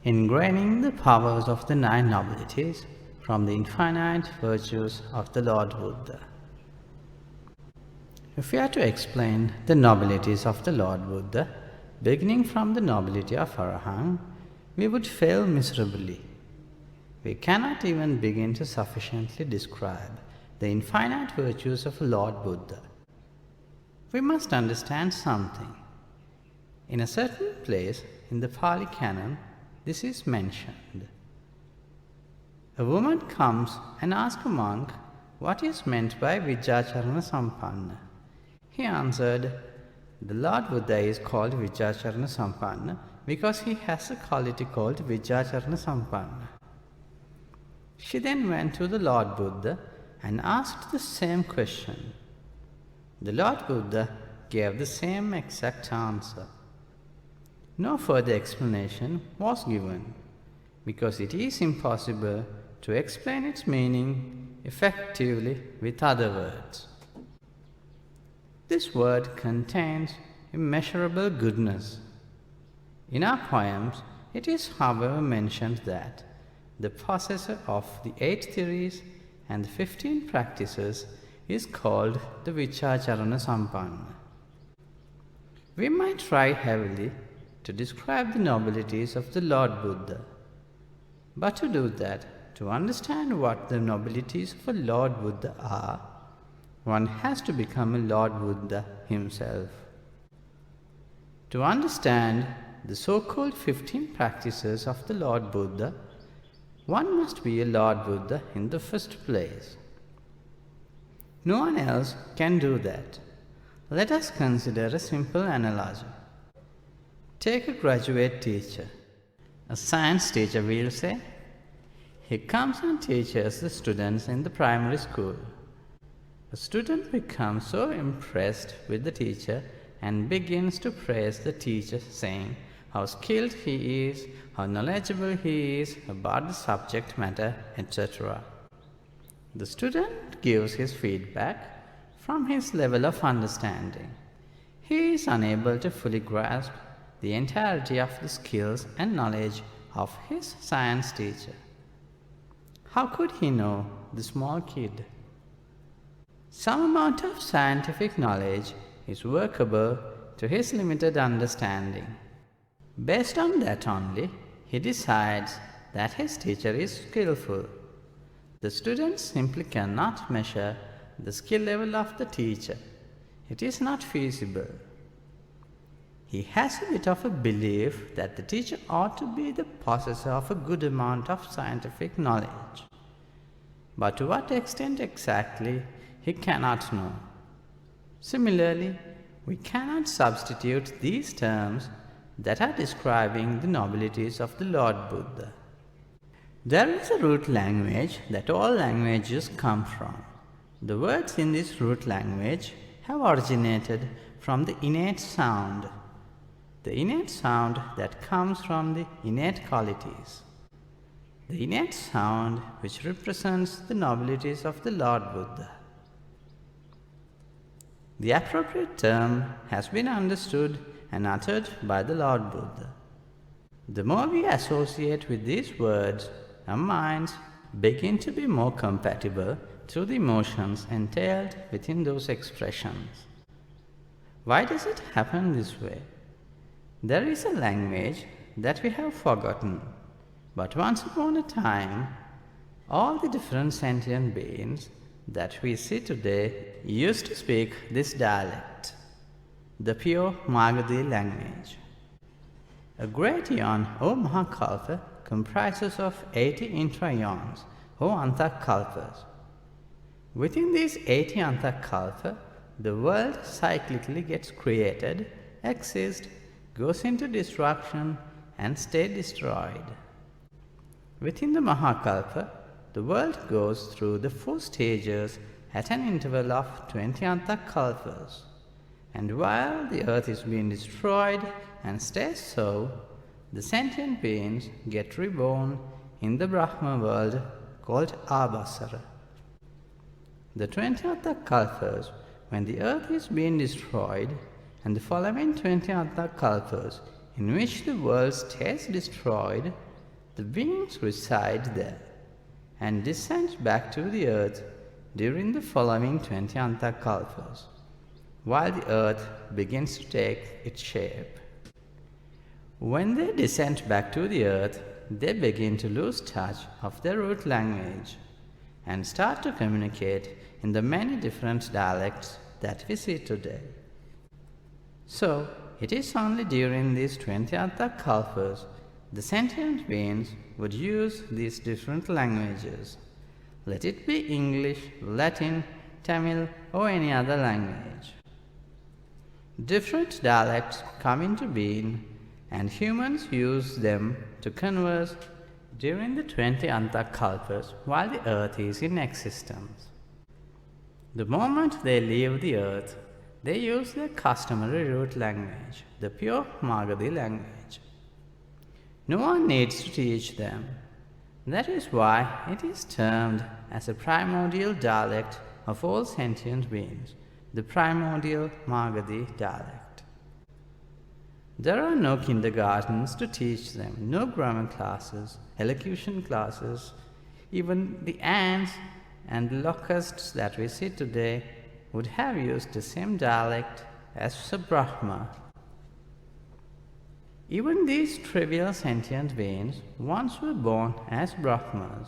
Ingraining the powers of the 9 nobilities from the infinite virtues of the Lord Buddha. If we are to explain the nobilities of the Lord Buddha, beginning from the nobility of Arahant, we would fail miserably. We cannot even begin to sufficiently describe the infinite virtues of Lord Buddha. We must understand something. In a certain place in the Pali Canon, this is mentioned. A woman comes and asks a monk what is meant by Vijjacharana Sampanna. He answered, the Lord Buddha is called Vijjacharana Sampanna because he has a quality called Vijjacharana Sampanna. She then went to the Lord Buddha and asked the same question. The Lord Buddha gave the same exact answer. No further explanation was given because it is impossible to explain its meaning effectively with other words. This word contains immeasurable goodness. In our poems, it is however mentioned that the possessor of the 8 theories and the 15 practices is called the Vijjacharana Sampanna. We might try heavily to describe the nobilities of the Lord Buddha. But to do that, to understand what the nobilities of a Lord Buddha are, one has to become a Lord Buddha himself. To understand the so-called 15 practices of the Lord Buddha, one must be a Lord Buddha in the first place. No one else can do that. Let us consider a simple analogy. Take a graduate teacher. A science teacher, we'll say. He comes and teaches the students in the primary school. The student becomes so impressed with the teacher and begins to praise the teacher, saying how skilled he is, how knowledgeable he is about the subject matter, etc. The student gives his feedback from his level of understanding. He is unable to fully grasp the entirety of the skills and knowledge of his science teacher. How could he know the small kid? Some amount of scientific knowledge is workable to his limited understanding. Based on that only, he decides that his teacher is skillful. The student simply cannot measure the skill level of the teacher. It is not feasible. He has a bit of a belief that the teacher ought to be the possessor of a good amount of scientific knowledge. But to what extent exactly, he cannot know. Similarly, we cannot substitute these terms that are describing the nobilities of the Lord Buddha. There is a root language that all languages come from. The words in this root language have originated from the innate sound. The innate sound that comes from the innate qualities. The innate sound which represents the nobilities of the Lord Buddha. The appropriate term has been understood and uttered by the Lord Buddha. The more we associate with these words, our minds begin to be more compatible to the emotions entailed within those expressions. Why does it happen this way? There is a language that we have forgotten, but once upon a time, all the different sentient beings that we see today used to speak this dialect, the pure Magadhi language. A great eon or Mahakalpa comprises of 80 intra-eons or Antakalpas. Within these 80 Antakalpa, the world cyclically gets created, exists, goes into destruction and stay destroyed. Within the Mahakalpa, the world goes through the 4 stages at an interval of 20 Antakalpas. And while the earth is being destroyed and stays so, the sentient beings get reborn in the Brahma world called Abhasara. The 20 Antakalpas, when the earth is being destroyed, and the following 20 Antakalpas in which the world stays destroyed, the beings reside there and descend back to the earth during the following 20 antakalpas, while the earth begins to take its shape. When they descend back to the earth, they begin to lose touch of their root language and start to communicate in the many different dialects that we see today. So, it is only during these 20 antakalpas the sentient beings would use these different languages. Let it be English, Latin, Tamil, or any other language. Different dialects come into being, and humans use them to converse during the 20 antakalpas while the earth is in existence. The moment they leave the earth, they use their customary root language, the pure Magadhi language. No one needs to teach them. That is why it is termed as a primordial dialect of all sentient beings, the primordial Magadhi dialect. There are no kindergartens to teach them, no grammar classes, elocution classes. Even the ants and the locusts that we see today would have used the same dialect as the Brahma. Even these trivial sentient beings once were born as Brahmas.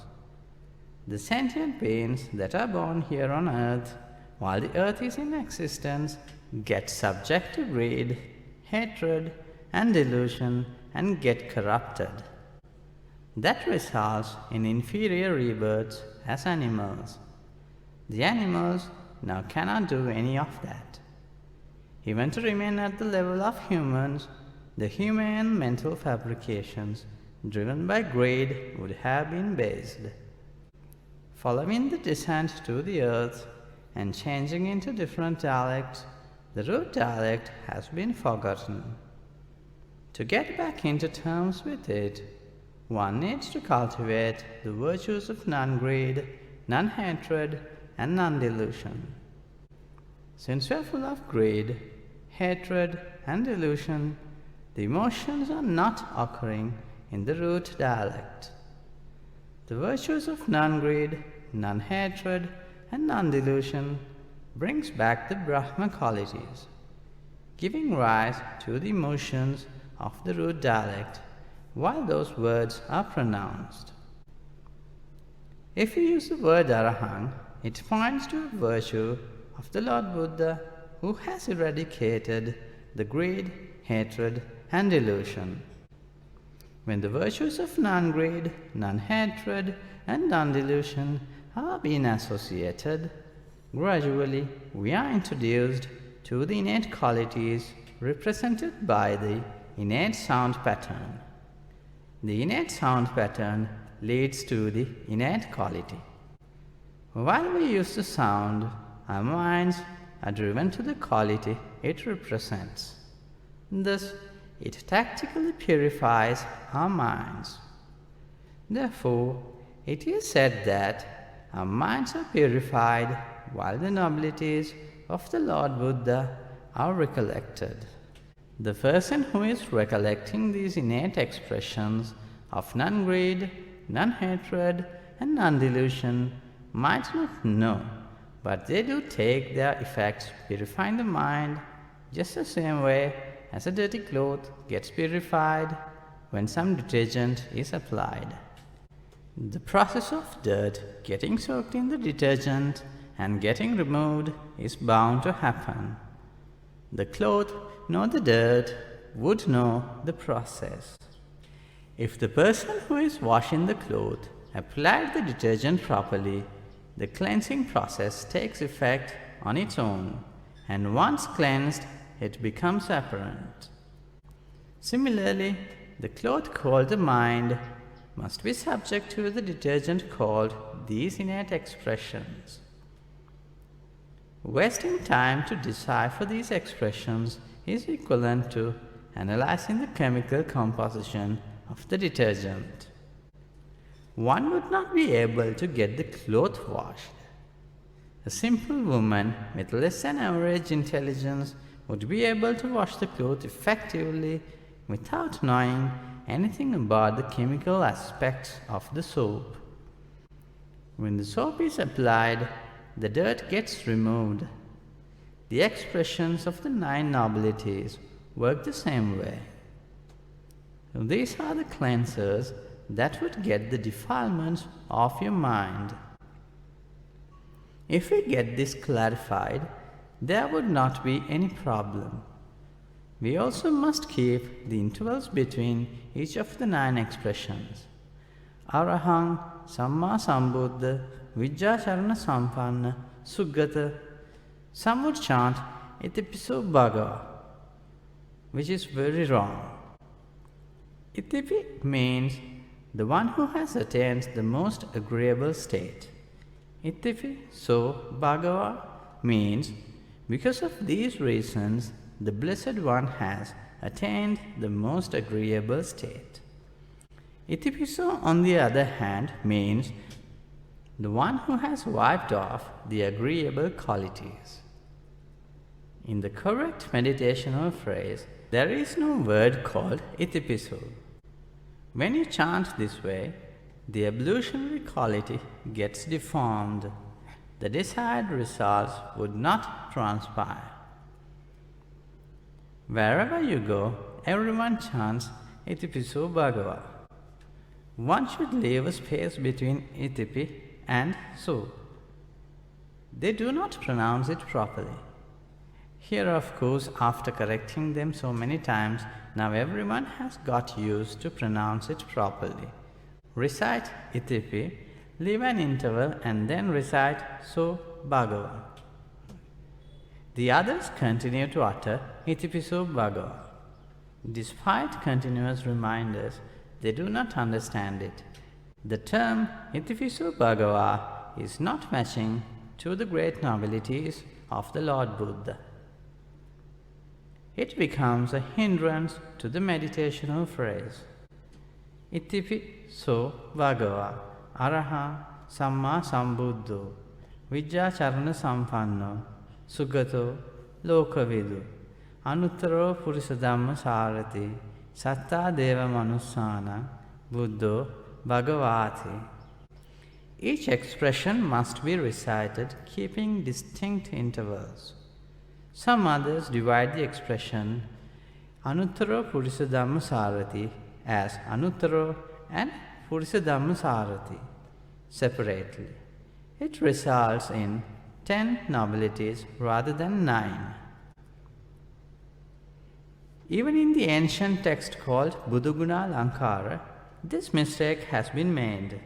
The sentient beings that are born here on earth while the earth is in existence get subject to greed, hatred, and delusion and get corrupted. That results in inferior rebirths as animals. The animals now cannot do any of that. Even to remain at the level of humans, the human mental fabrications driven by greed would have been based. Following the descent to the earth and changing into different dialects, the root dialect has been forgotten. To get back into terms with it, one needs to cultivate the virtues of non-greed, non-hatred, and non-delusion. Since we are full of greed, hatred, and delusion, the emotions are not occurring in the root dialect. The virtues of non-greed, non-hatred, and non-delusion brings back the Brahma qualities, giving rise to the emotions of the root dialect while those words are pronounced. If you use the word Arahant, it points to a virtue of the Lord Buddha who has eradicated the greed, hatred, and delusion. When the virtues of non-greed, non-hatred, and non-delusion are being associated, gradually we are introduced to the innate qualities represented by the innate sound pattern. The innate sound pattern leads to the innate quality. While we use the sound, our minds are driven to the quality it represents. Thus, it tactically purifies our minds. Therefore, it is said that our minds are purified while the nobilities of the Lord Buddha are recollected. The person who is recollecting these innate expressions of non-greed, non-hatred, and non-delusion might not know, but they do take their effects, purifying the mind just the same way as a dirty cloth gets purified when some detergent is applied. The process of dirt getting soaked in the detergent and getting removed is bound to happen. The cloth nor the dirt would know the process. If the person who is washing the cloth applied the detergent properly, the cleansing process takes effect on its own, and once cleansed, it becomes apparent. Similarly, the cloth called the mind must be subject to the detergent called these innate expressions. Wasting time to decipher these expressions is equivalent to analyzing the chemical composition of the detergent. One would not be able to get the cloth washed. A simple woman with less than average intelligence would be able to wash the cloth effectively without knowing anything about the chemical aspects of the soap. When the soap is applied, the dirt gets removed. The expressions of the 9 nobilities work the same way. These are the cleansers that would get the defilements off your mind. If we get this clarified, there would not be any problem. We also must keep the intervals between each of the 9 expressions. Arahang, Samma Sambuddha, Vijjācārana Sampanna, Suggata. Some would chant Itipiso Bhagava, which is very wrong. Itipi means the one who has attained the most agreeable state. Itipi so Bhagava means because of these reasons the Blessed One has attained the most agreeable state. Itipiso, on the other hand, means the one who has wiped off the agreeable qualities. In the correct meditational phrase, there is no word called itipiso. When you chant this way, the ablutionary quality gets deformed. The desired results would not transpire. Wherever you go, everyone chants Itipiso Bhagava. One should leave a space between Itipi and So. They do not pronounce it properly. Here, of course, after correcting them so many times, now everyone has got used to pronounce it properly. Recite Itipi, leave an interval and then recite So Bhagava. The others continue to utter Itipiso Bhagava. Despite continuous reminders, they do not understand it. The term Itipiso Bhagava is not matching to the great nobilities of the Lord Buddha. It becomes a hindrance to the meditational phrase. Itipi so Bhagava Araha Samma Sambuddho Vijjācārana Sampanno Sugato Lokavidu Anuttaro Purisadhamma Sārati Sattā Deva Manussāna Buddho Bhagavāti. Each expression must be recited keeping distinct intervals. Some others divide the expression Anuttaro Purisadhamma Sārati as Anuttaro and Purisadhamma Sārati separately. It results in 10 nobilities rather than 9. Even in the ancient text called Gnānānanda, this mistake has been made.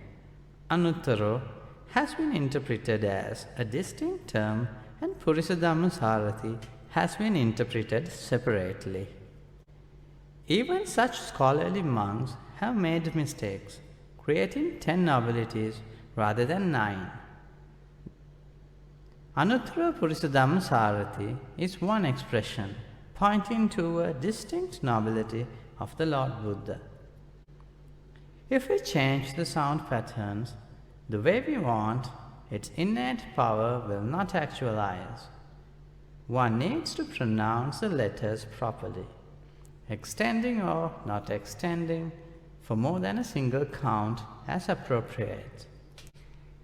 Anuttaro has been interpreted as a distinct term and Purisadhamma Sārati has been interpreted separately. Even such scholarly monks have made mistakes, creating 10 nobilities rather than 9. Anuttara Purisadhamma Sārati is one expression pointing to a distinct nobility of the Lord Buddha. If we change the sound patterns the way we want, its innate power will not actualize. One needs to pronounce the letters properly, extending or not extending for more than a single count as appropriate.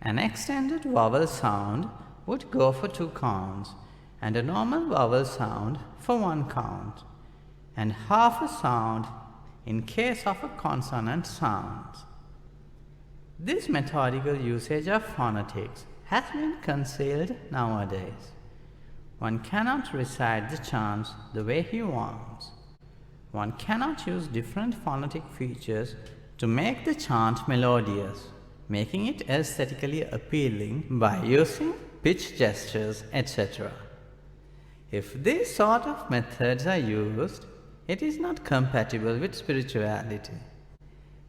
An extended vowel sound would go for 2 counts, and a normal vowel sound for 1 count, and half a sound in case of a consonant sound. This methodical usage of phonetics has been concealed nowadays. One cannot recite the chants the way he wants. One cannot use different phonetic features to make the chant melodious, making it aesthetically appealing by using pitch gestures, etc. If these sort of methods are used, it is not compatible with spirituality.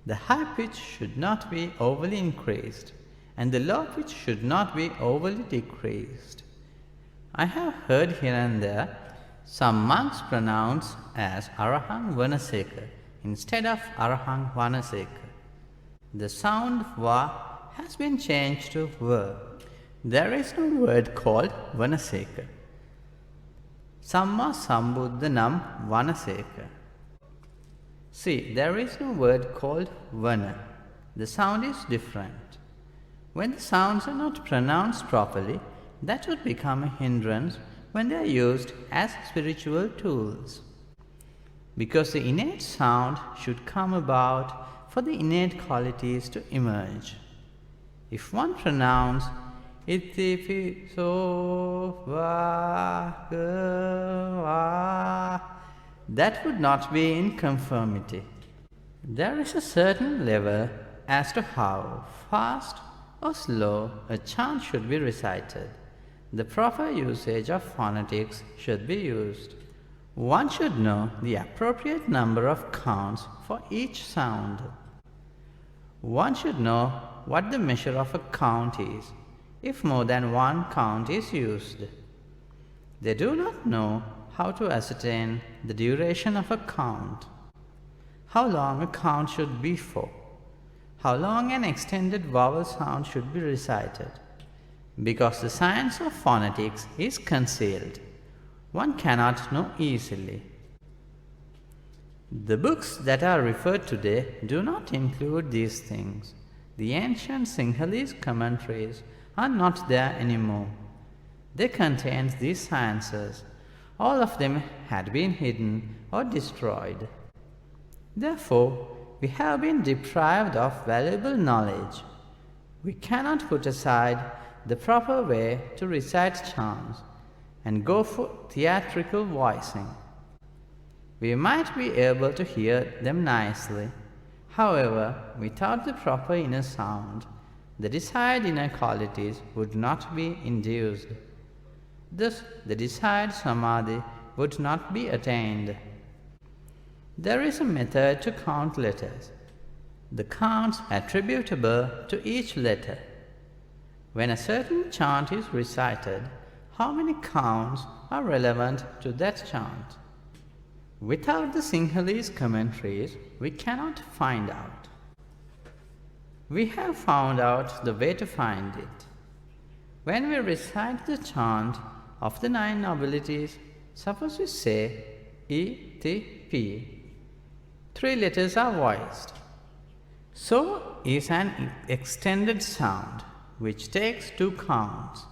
The high pitch should not be overly increased, and the low pitch should not be overly decreased. I have heard here and there some monks pronounce as Arahang Vanaseka instead of Arahang Vanaseka. The sound Va has been changed to Va. There is no word called Vanaseka. Samma Sambuddha Nam Vanaseka. See, there is no word called Vana. The sound is different. When the sounds are not pronounced properly, that would become a hindrance when they are used as spiritual tools. Because the innate sound should come about for the innate qualities to emerge. If one pronounces iti so va va, that would not be in conformity. There is a certain level as to how fast or slow a chant should be recited. The proper usage of phonetics should be used. One should know the appropriate number of counts for each sound. One should know what the measure of a count is if more than one count is used. They do not know how to ascertain the duration of a count, how long a count should be for, how long an extended vowel sound should be recited. Because the science of phonetics is concealed, one cannot know easily. The books that are referred today do not include these things. The ancient Sinhalese commentaries are not there anymore. They contained these sciences. All of them had been hidden or destroyed. Therefore, we have been deprived of valuable knowledge. We cannot put aside the proper way to recite chants and go for theatrical voicing. We might be able to hear them nicely. However, without the proper inner sound, the desired inner qualities would not be induced. Thus, the desired samadhi would not be attained. There is a method to count letters. The counts attributable to each letter. When a certain chant is recited, how many counts are relevant to that chant? Without the Sinhalese commentaries, we cannot find out. We have found out the way to find it. When we recite the chant of the 9 nobilities, suppose we say E, T, P. 3 letters are voiced. So is an extended sound which takes 2 counts.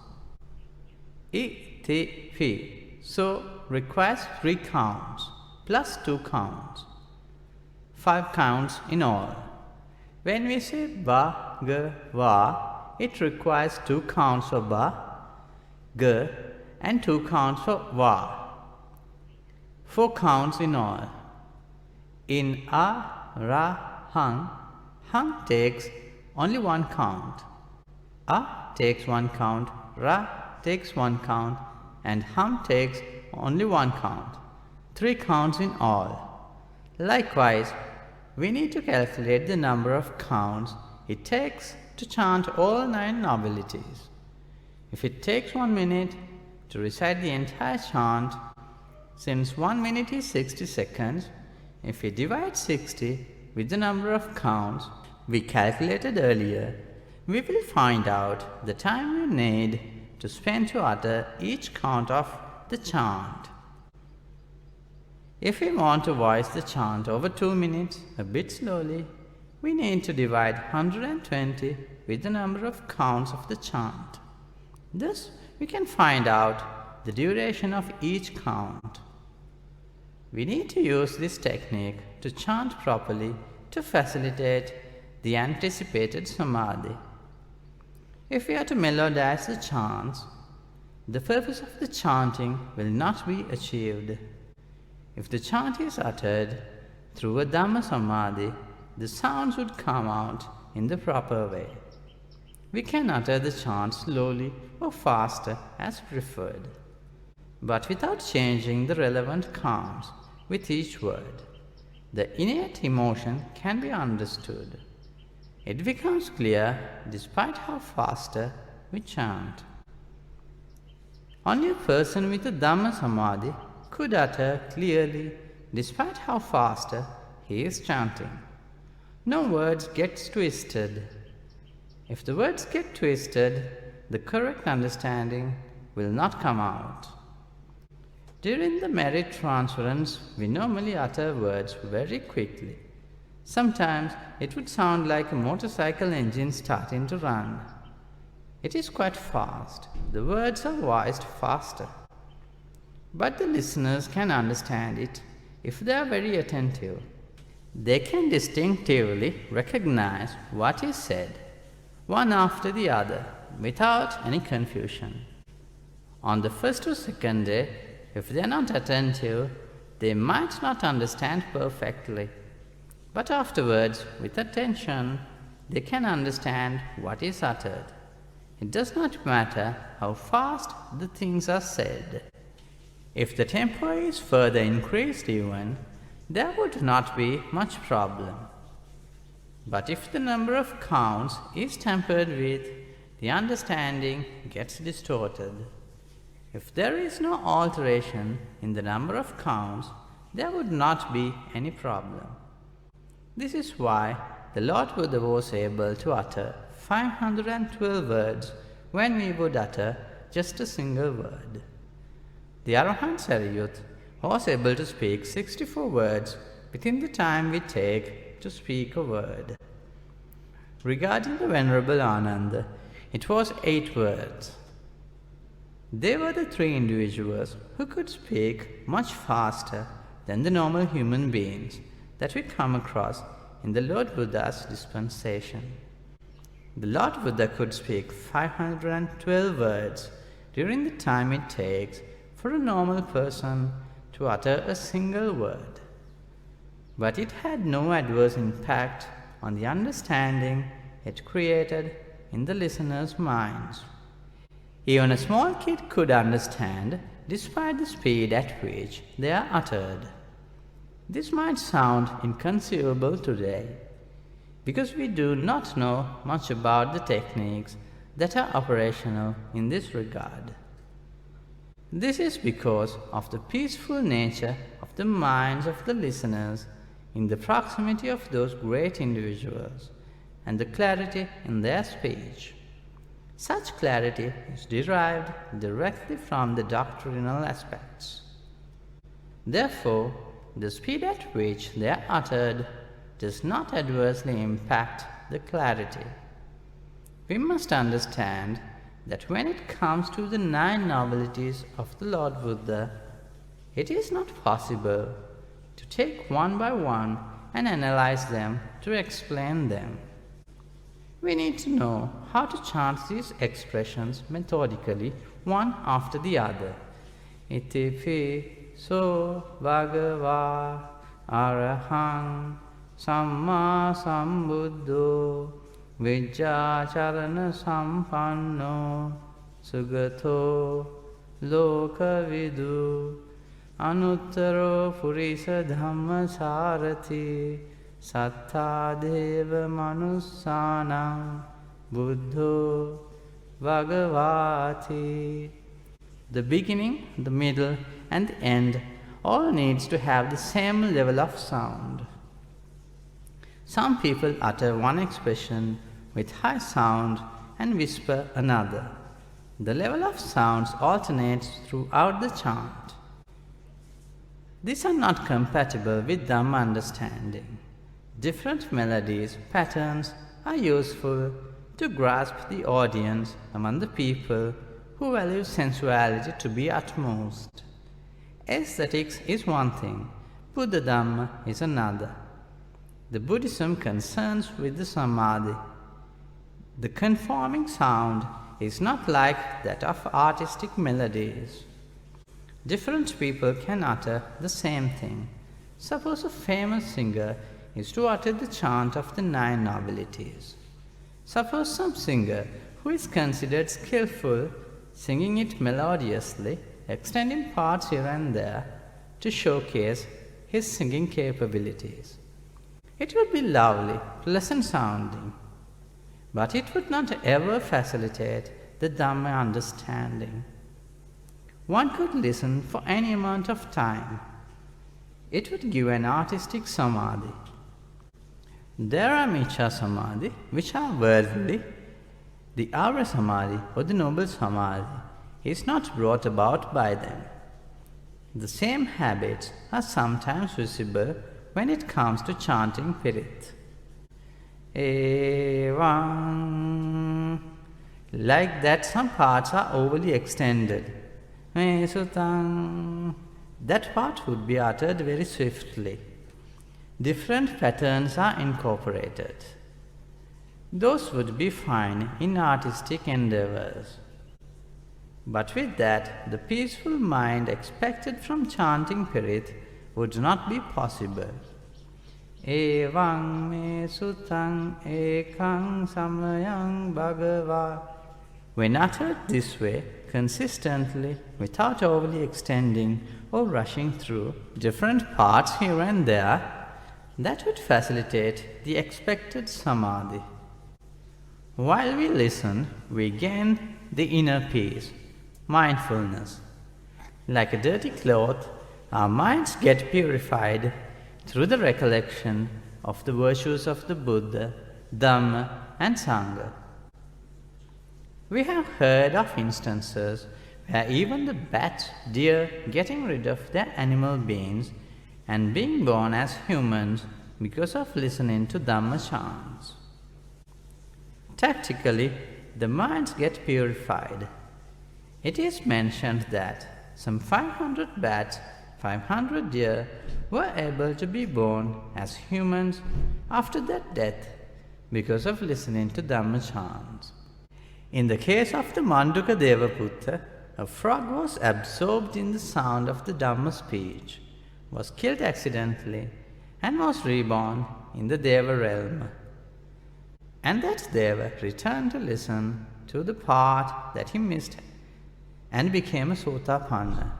E, T, P. So requires 3 counts plus 2 counts. 5 counts in all. When we say ba, ga, va, it requires 2 counts for ba, ga, and 2 counts for va. 4 counts in all. In a, ra, hung, hung takes only 1 count. A takes 1 count, ra takes 1 count, and hum takes only 1 count. 3 counts in all. Likewise, we need to calculate the number of counts it takes to chant all 9 nobilities. If it takes 1 minute to recite the entire chant, since 1 minute is 60 seconds, if we divide 60 with the number of counts we calculated earlier, we will find out the time we need to spend to utter each count of the chant. If we want to voice the chant over 2 minutes a bit slowly, we need to divide 120 with the number of counts of the chant. Thus, we can find out the duration of each count. We need to use this technique to chant properly to facilitate the anticipated samadhi. If we are to melodize the chants, the purpose of the chanting will not be achieved. If the chant is uttered through a Dhamma Samadhi, the sounds would come out in the proper way. We can utter the chant slowly or faster as preferred, but without changing the relevant counts with each word. The innate emotion can be understood. It becomes clear despite how faster we chant. Only a person with a Dhamma Samadhi could utter clearly despite how faster he is chanting. No words gets twisted. If the words get twisted, the correct understanding will not come out. During the merit transference, we normally utter words very quickly. Sometimes it would sound like a motorcycle engine starting to run. It is quite fast. The words are voiced faster. But the listeners can understand it if they are very attentive. They can distinctively recognize what is said, one after the other, without any confusion. On the first or second day, if they are not attentive, they might not understand perfectly. But afterwards, with attention, they can understand what is uttered. It does not matter how fast the things are said. If the tempo is further increased even, there would not be much problem. But if the number of counts is tampered with, the understanding gets distorted. If there is no alteration in the number of counts, there would not be any problem. This is why the Lord Buddha was able to utter 512 words when we would utter just a single word. The Arahant Sariyut was able to speak 64 words within the time we take to speak a word. Regarding the Venerable Ananda, it was 8 words. They were the 3 individuals who could speak much faster than the normal human beings that we come across in the Lord Buddha's dispensation. The Lord Buddha could speak 512 words during the time it takes for a normal person to utter a single word. But it had no adverse impact on the understanding it created in the listeners' minds. Even a small kid could understand despite the speed at which they are uttered. This might sound inconceivable today because we do not know much about the techniques that are operational in this regard. This is because of the peaceful nature of the minds of the listeners in the proximity of those great individuals and the clarity in their speech. Such clarity is derived directly from the doctrinal aspects. Therefore, the speed at which they are uttered does not adversely impact the clarity. We must understand that when it comes to the 9 nobilities of the Lord Buddha, it is not possible to take one by one and analyze them to explain them. We need to know how to chant these expressions methodically, one after the other. Iti so bhagava arahang samma sambuddho vijjācarana sampanno sugato lokavidu anuttaro purisa dhamma sārati sattā deva manussānaṁ buddho bhagavāti. The beginning, the middle, and the end all needs to have the same level of sound. Some people utter one expression with high sound and whisper another. The level of sounds alternates throughout the chant. These are not compatible with Dhamma understanding. Different melodies, patterns are useful to grasp the audience among the people who value sensuality to be utmost. Aesthetics is one thing, Buddha Dhamma is another. The Buddhism concerns with the samadhi. The conforming sound is not like that of artistic melodies. Different people can utter the same thing. Suppose a famous singer is to utter the chant of the 9 nobilities. Suppose some singer who is considered skillful singing it melodiously, extending parts here and there to showcase his singing capabilities. It would be lovely, pleasant sounding, but it would not ever facilitate the Dhamma understanding. One could listen for any amount of time. It would give an artistic samadhi. There are Miccha Samadhi, which are worldly. The Arya Samadhi or the noble Samadhi is not brought about by them. The same habits are sometimes visible when it comes to chanting Pirit. Evaṁ. Like that, some parts are overly extended. Me sutaṁ. That part would be uttered very swiftly. Different patterns are incorporated. Those would be fine in artistic endeavors. But with that, the peaceful mind expected from chanting Pirit would not be possible. Evaṁ me sutaṁ ekaṁ samayang bhagavā. When uttered this way, consistently, without overly extending or rushing through different parts here and there, that would facilitate the expected samadhi. While we listen, we gain the inner peace, mindfulness. Like a dirty cloth, our minds get purified through the recollection of the virtues of the Buddha, Dhamma and Sangha. We have heard of instances where even the bat, deer, getting rid of their animal beings and being born as humans because of listening to Dhamma chants. Tactically, the minds get purified. It is mentioned that some 500 bats, 500 deer were able to be born as humans after their death because of listening to Dhamma chants. In the case of the Manduka Devaputta, a frog was absorbed in the sound of the Dhamma speech, was killed accidentally, and was reborn in the Deva realm. And that Deva returned to listen to the part that he missed and became a Sotapanna.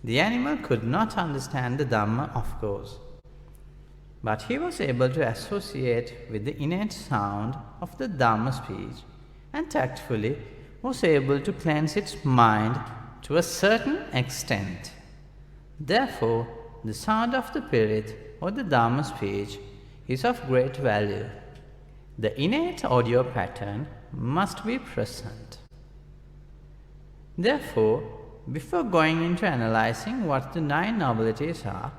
The animal could not understand the Dhamma, of course, but he was able to associate with the innate sound of the Dhamma speech and tactfully was able to cleanse its mind to a certain extent. Therefore, the sound of the Pirit or the Dhamma speech is of great value. The innate audio pattern must be present. Therefore, before going into analyzing what the 9 nobilities are,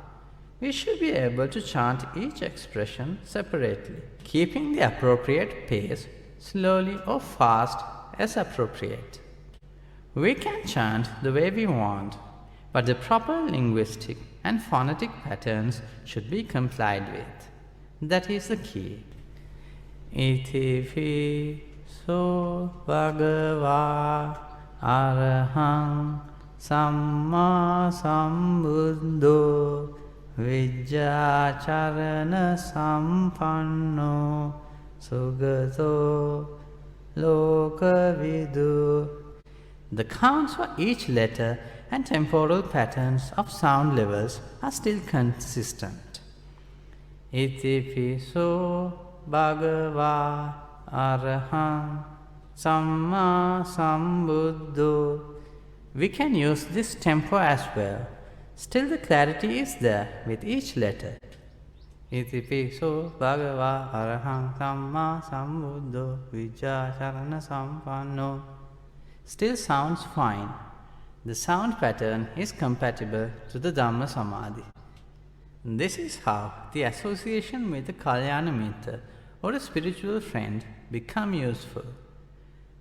we should be able to chant each expression separately, keeping the appropriate pace slowly or fast as appropriate. We can chant the way we want, but the proper linguistic and phonetic patterns should be complied with. That is the key. Iti so bhagavā arahang samma sambuddho vijjācarana sampanno sugato lokavidu. The counts for each letter and temporal patterns of sound levels are still consistent. Iti piso bhagavā arahang samma sambuddho. We can use this tempo as well. Still the clarity is there with each letter. Iti piso bhagavā arahang samma sambuddho vijjācarana sampanno. Still sounds fine. The sound pattern is compatible to the Dhamma Samadhi. This is how the association with a Kalyana Mitra or a spiritual friend become useful.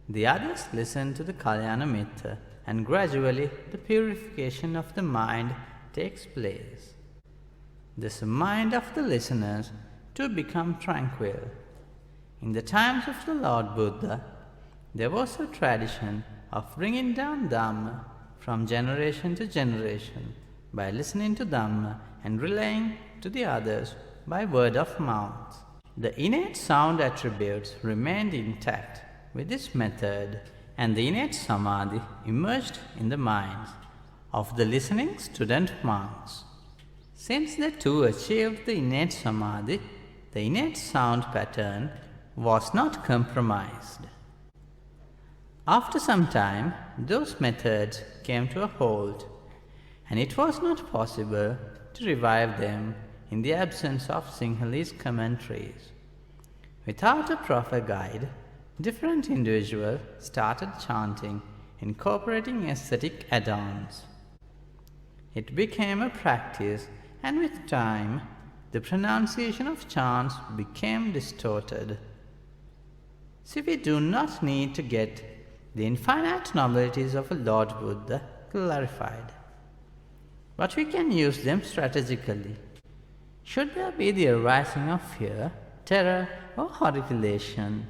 The others listen to the Kalyana Mitra and gradually the purification of the mind takes place. This mind of the listeners to become tranquil. In the times of the Lord Buddha, there was a tradition of bringing down Dhamma from generation to generation by listening to Dhamma and relaying to the others by word of mouth. The innate sound attributes remained intact with this method, and the innate samadhi emerged in the minds of the listening student monks. Since they too achieved the innate samadhi, the innate sound pattern was not compromised. After some time, those methods came to a halt, and it was not possible to revive them in the absence of Sinhalese commentaries. Without a proper guide, different individuals started chanting, incorporating aesthetic add-ons. It became a practice, and with time, the pronunciation of chants became distorted. See, we do not need to get the infinite nobilities of a Lord Buddha clarified, but we can use them strategically. Should there be the arising of fear, terror, or horripilation,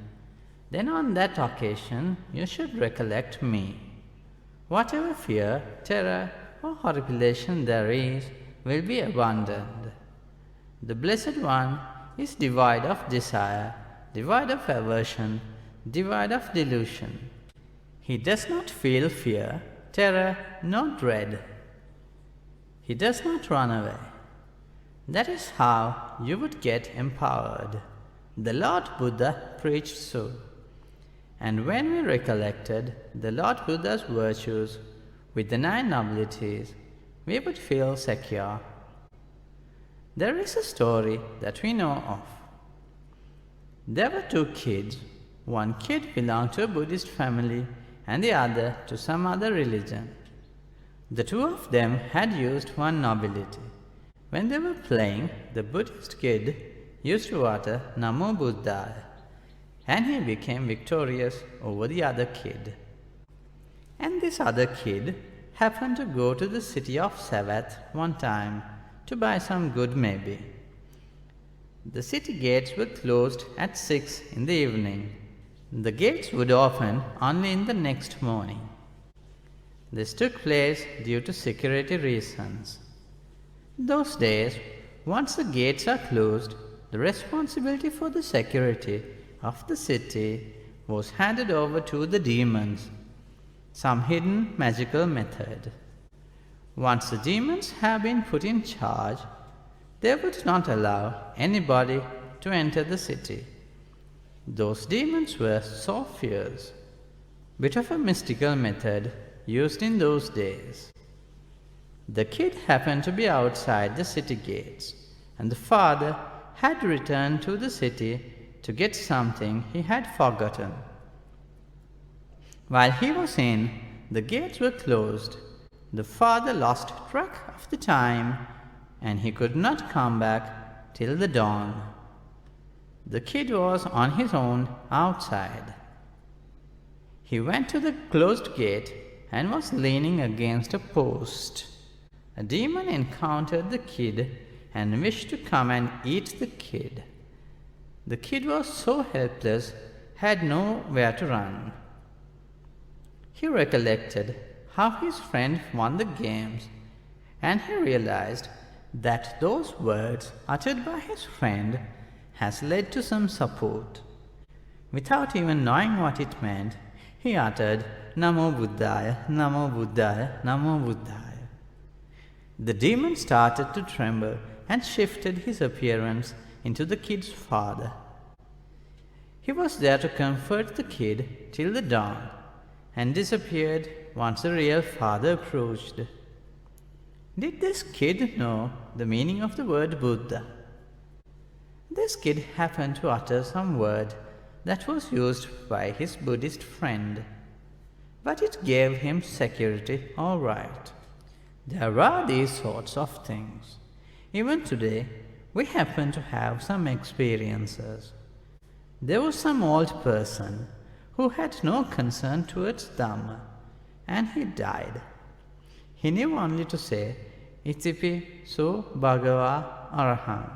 then on that occasion you should recollect me. Whatever fear, terror, or horripilation there is will be abandoned. The Blessed One is devoid of desire, devoid of aversion, devoid of delusion. He does not feel fear, terror, nor dread. He does not run away. That is how you would get empowered. The Lord Buddha preached so. And when we recollected the Lord Buddha's virtues with the 9 nobilities, we would feel secure. There is a story that we know of. There were 2 kids. One kid belonged to a Buddhist family and the other to some other religion. The 2 of them had used one nobility. When they were playing, the Buddhist kid used to utter Namo Buddhāya, and he became victorious over the other kid. And this other kid happened to go to the city of Savath one time to buy some good maybe. The city gates were closed at 6 in the evening. The gates would open only in the next morning. This took place due to security reasons. Those days, once the gates are closed, the responsibility for the security of the city was handed over to the demons, some hidden magical method. Once the demons have been put in charge, they would not allow anybody to enter the city. Those demons were so fierce, bit of a mystical method used in those days. The kid happened to be outside the city gates, and the father had returned to the city to get something he had forgotten. While he was in, the gates were closed. The father lost track of the time, and he could not come back till the dawn. The kid was on his own outside. He went to the closed gate and was leaning against a post. A demon encountered the kid and wished to come and eat the kid. The kid was so helpless, had nowhere to run. He recollected how his friend won the games, and he realized that those words uttered by his friend has led to some support. Without even knowing what it meant, he uttered Namo Buddhāya, Namo Buddhāya, Namo Buddhāya. The demon started to tremble and shifted his appearance into the kid's father. He was there to comfort the kid till the dawn, and disappeared once the real father approached. Did this kid know the meaning of the word Buddha? This kid happened to utter some word that was used by his Buddhist friend, but it gave him security all right. There are these sorts of things. Even today, we happen to have some experiences. There was some old person who had no concern towards Dhamma, and he died. He knew only to say, Itipi so bhagava araham.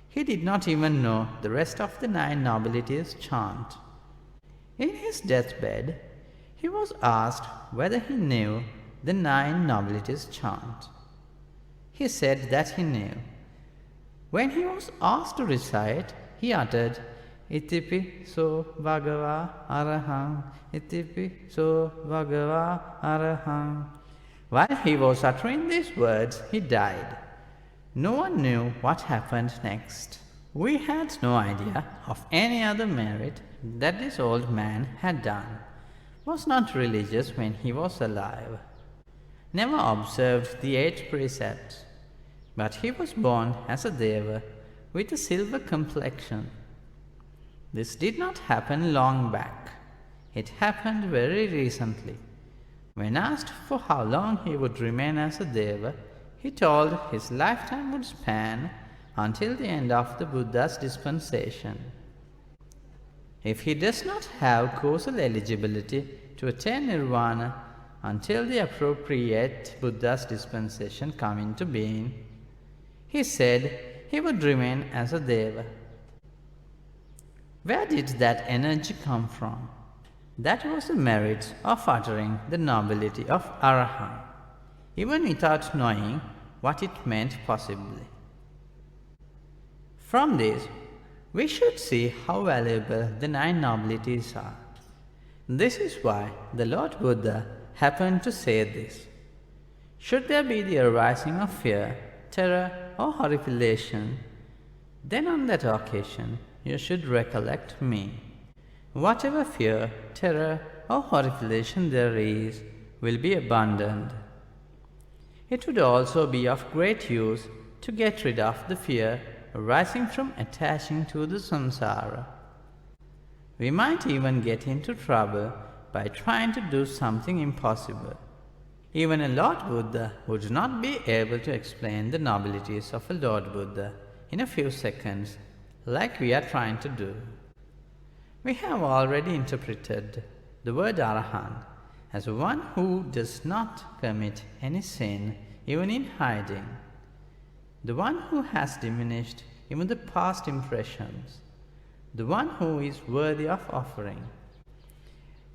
He did not even know the rest of the 9 nobilities chant. In his deathbed, he was asked whether he knew the 9 nobilities chant. He said that he knew. When he was asked to recite, he uttered, Itipi so bhagava araham, Itipi so bhagava araham. While he was uttering these words, he died. No one knew what happened next. We had no idea of any other merit that this old man had done. Was not religious when he was alive. Never observed the 8 precepts. But he was born as a deva with a silver complexion. This did not happen long back. It happened very recently. When asked for how long he would remain as a deva, he told his lifetime would span until the end of the Buddha's dispensation. If he does not have causal eligibility to attain nirvana until the appropriate Buddha's dispensation come into being, he said he would remain as a Deva. Where did that energy come from? That was the merit of uttering the nobility of Arahant, even without knowing what it meant possibly. From this, we should see how valuable the 9 nobilities are. This is why the Lord Buddha happened to say this. Should there be the arising of fear, terror, or horripilation, then on that occasion you should recollect me. Whatever fear, terror, or horripilation there is will be abandoned. It would also be of great use to get rid of the fear arising from attaching to the samsara. We might even get into trouble by trying to do something impossible. Even a Lord Buddha would not be able to explain the nobilities of a Lord Buddha in a few seconds, like we are trying to do. We have already interpreted the word Arahant as one who does not commit any sin, even in hiding, the one who has diminished even the past impressions, the one who is worthy of offering.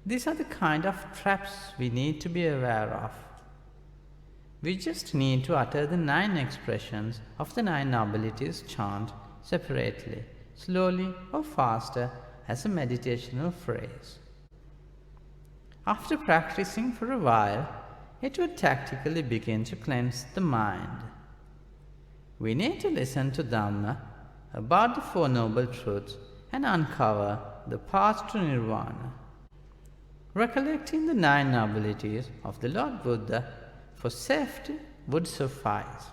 These are the kind of traps we need to be aware of. We just need to utter the 9 expressions of the 9 nobilities chant separately, slowly or faster as a meditational phrase. After practicing for a while, it would tactically begin to cleanse the mind. We need to listen to Dhamma about the 4 Noble Truths and uncover the path to Nirvana. Recollecting the 9 nobilities of the Lord Buddha for safety would suffice.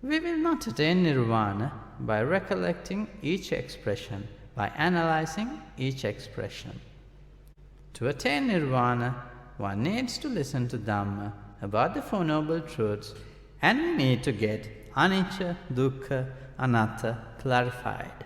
We will not attain Nirvana by recollecting each expression, by analyzing each expression. To attain Nirvana, one needs to listen to Dhamma about the 4 Noble Truths, and we need to get Anicca, Dukkha, Anatta clarified.